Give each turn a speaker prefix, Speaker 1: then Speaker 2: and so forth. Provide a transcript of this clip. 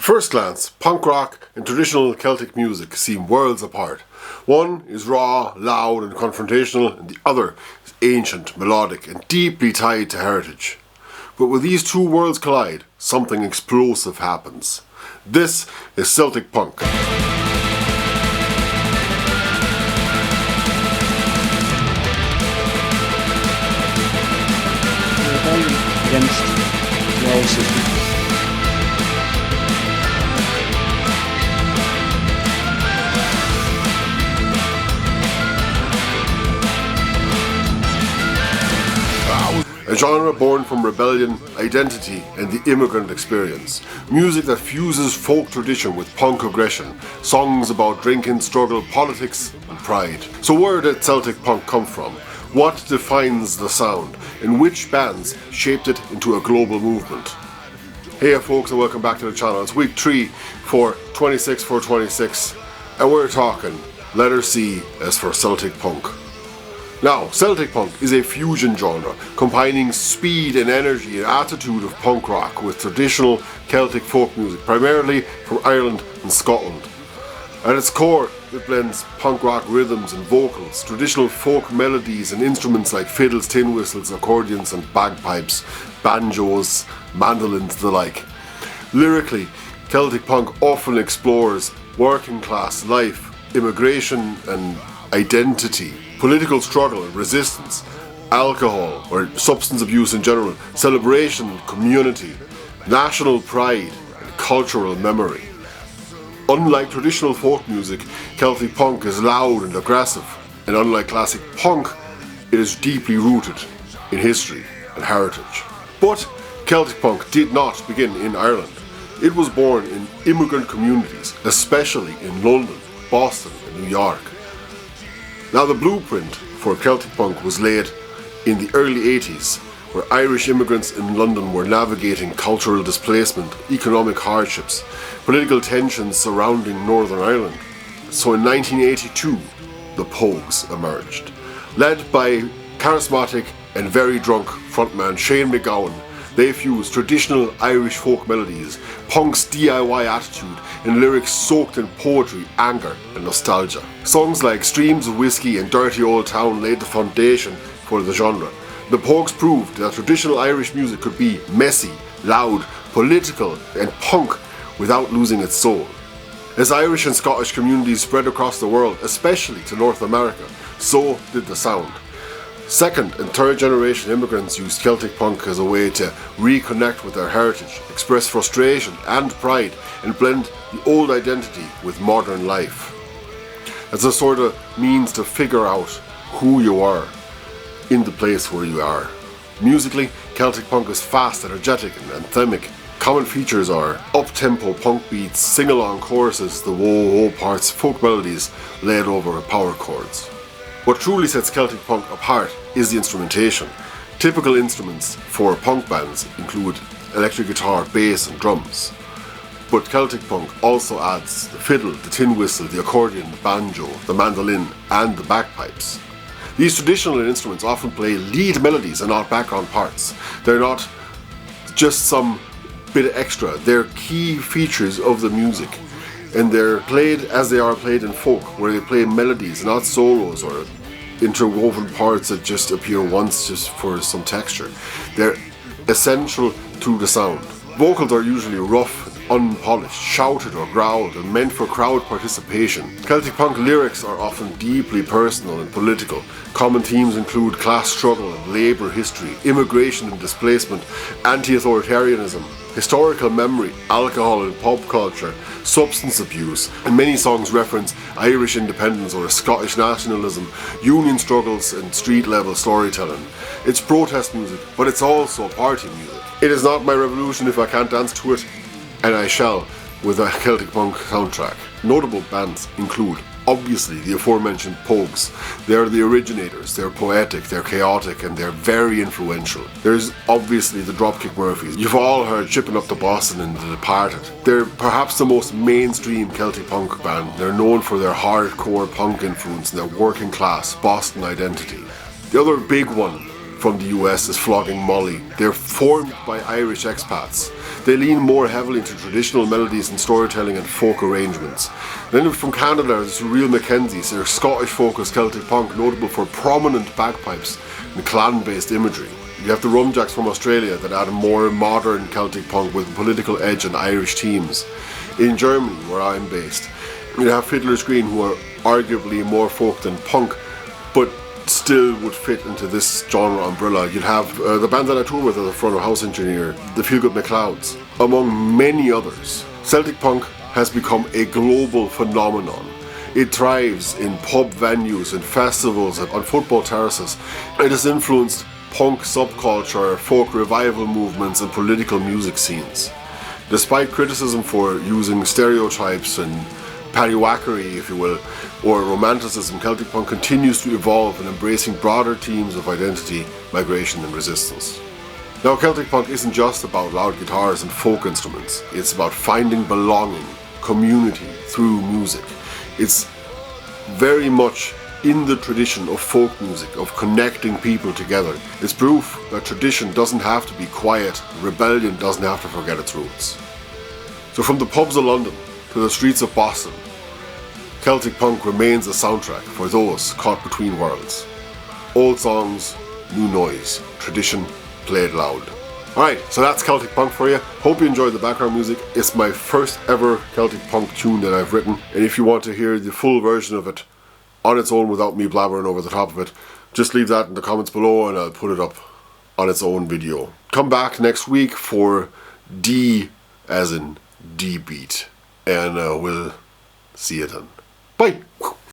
Speaker 1: first glance, punk rock and traditional Celtic music seem worlds apart. One is raw, loud and confrontational, and the other is ancient, melodic and deeply tied to heritage. But when these two worlds collide, something explosive happens. This is Celtic Punk.
Speaker 2: Rebellion against the old system.
Speaker 1: A genre born from rebellion, identity and the immigrant experience. Music that fuses folk tradition with punk aggression. Songs about drinking, struggle, politics and pride. So where did Celtic Punk come from? What defines the sound? And which bands shaped it into a global movement? Hey folks, and welcome back to the channel. It's week 3 for 26 and we're talking letter C as for Celtic Punk. Now, Celtic Punk is a fusion genre, combining speed and energy and attitude of punk rock with traditional Celtic folk music, primarily from Ireland and Scotland. At its core, it blends punk rock rhythms and vocals, traditional folk melodies and instruments like fiddles, tin whistles, accordions and bagpipes, banjos, mandolins, the like. Lyrically, Celtic Punk often explores working class life, immigration and identity, political struggle and resistance, alcohol or substance abuse in general, celebration, community, national pride and cultural memory. Unlike traditional folk music, Celtic Punk is loud and aggressive, and unlike classic punk, it is deeply rooted in history and heritage. But Celtic Punk did not begin in Ireland. It was born in immigrant communities, especially in London, Boston and New York. Now the blueprint for Celtic Punk was laid in the early 80s, where Irish immigrants in London were navigating cultural displacement, economic hardships, political tensions surrounding Northern Ireland. So in 1982, the Pogues emerged. Led by charismatic and very drunk frontman Shane MacGowan, they fused traditional Irish folk melodies, punk's DIY attitude, and lyrics soaked in poetry, anger and nostalgia. Songs like Streams of Whiskey and Dirty Old Town laid the foundation for the genre. The Pogues proved that traditional Irish music could be messy, loud, political and punk without losing its soul. As Irish and Scottish communities spread across the world, especially to North America, so did the sound. Second and third generation immigrants used Celtic Punk as a way to reconnect with their heritage, express frustration and pride, and blend the old identity with modern life. As a sort of means to figure out who you are in the place where you are. Musically, Celtic Punk is fast, energetic and anthemic. Common features are up-tempo punk beats, sing-along choruses, the whoa-whoa parts, folk melodies laid over power chords. What truly sets Celtic Punk apart is the instrumentation. Typical instruments for punk bands include electric guitar, bass and drums. But Celtic Punk also adds the fiddle, the tin whistle, the accordion, the banjo, the mandolin and the bagpipes. These traditional instruments often play lead melodies and not background parts. They're not just some bit of extra, they're key features of the music. And they're played as they are played in folk, where they play melodies, not solos or interwoven parts that just appear once just for some texture. They're essential to the sound. Vocals are usually rough, unpolished, shouted or growled, and meant for crowd participation. Celtic Punk lyrics are often deeply personal and political. Common themes include class struggle and labour history, immigration and displacement, anti-authoritarianism, historical memory, alcohol and pop culture, substance abuse, and many songs reference Irish independence or Scottish nationalism, union struggles and street level storytelling. It's protest music, but it's also party music. It is not my revolution if I can't dance to it, and I shall with a Celtic Punk soundtrack. Notable bands include, obviously, the aforementioned Pogues. They're the originators, they're poetic, they're chaotic, and they're very influential. There's obviously the Dropkick Murphys. You've all heard Shipping Up to Boston and The Departed. They're perhaps the most mainstream Celtic Punk band. They're known for their hardcore punk influence and their working class Boston identity. The other big one from the US is Flogging Molly. They're formed by Irish expats. They lean more heavily into traditional melodies and storytelling and folk arrangements. Then from Canada, there's Real Mackenzies. They're Scottish-focused Celtic punk, notable for prominent bagpipes and clan-based imagery. You have the Rumjacks from Australia that add a more modern Celtic punk with political edge and Irish themes. In Germany, where I'm based, you have Fiddler's Green, who are arguably more folk than punk, but still would fit into this genre umbrella. You'd have the band that I tour with as a front of house engineer, the Feel Good McLeods, among many others. Celtic punk has become a global phenomenon. It thrives in pub venues and festivals and on football terraces. It has influenced punk subculture, folk revival movements and political music scenes. Despite criticism for using stereotypes and paddywhackery, if you will, or romanticism, Celtic punk continues to evolve in embracing broader themes of identity, migration and resistance. Now, Celtic punk isn't just about loud guitars and folk instruments. It's about finding belonging, community through music. It's very much in the tradition of folk music, of connecting people together. It's proof that tradition doesn't have to be quiet, rebellion doesn't have to forget its roots. So from the pubs of London to the streets of Boston, Celtic punk remains a soundtrack for those caught between worlds. Old songs, new noise, tradition played loud. Alright, so that's Celtic punk for you. Hope you enjoyed the background music. It's my first ever Celtic punk tune that I've written, and if you want to hear the full version of it on its own without me blabbering over the top of it, just leave that in the comments below and I'll put it up on its own video. Come back next week for D as in D beat, and we'll see you then. Bye!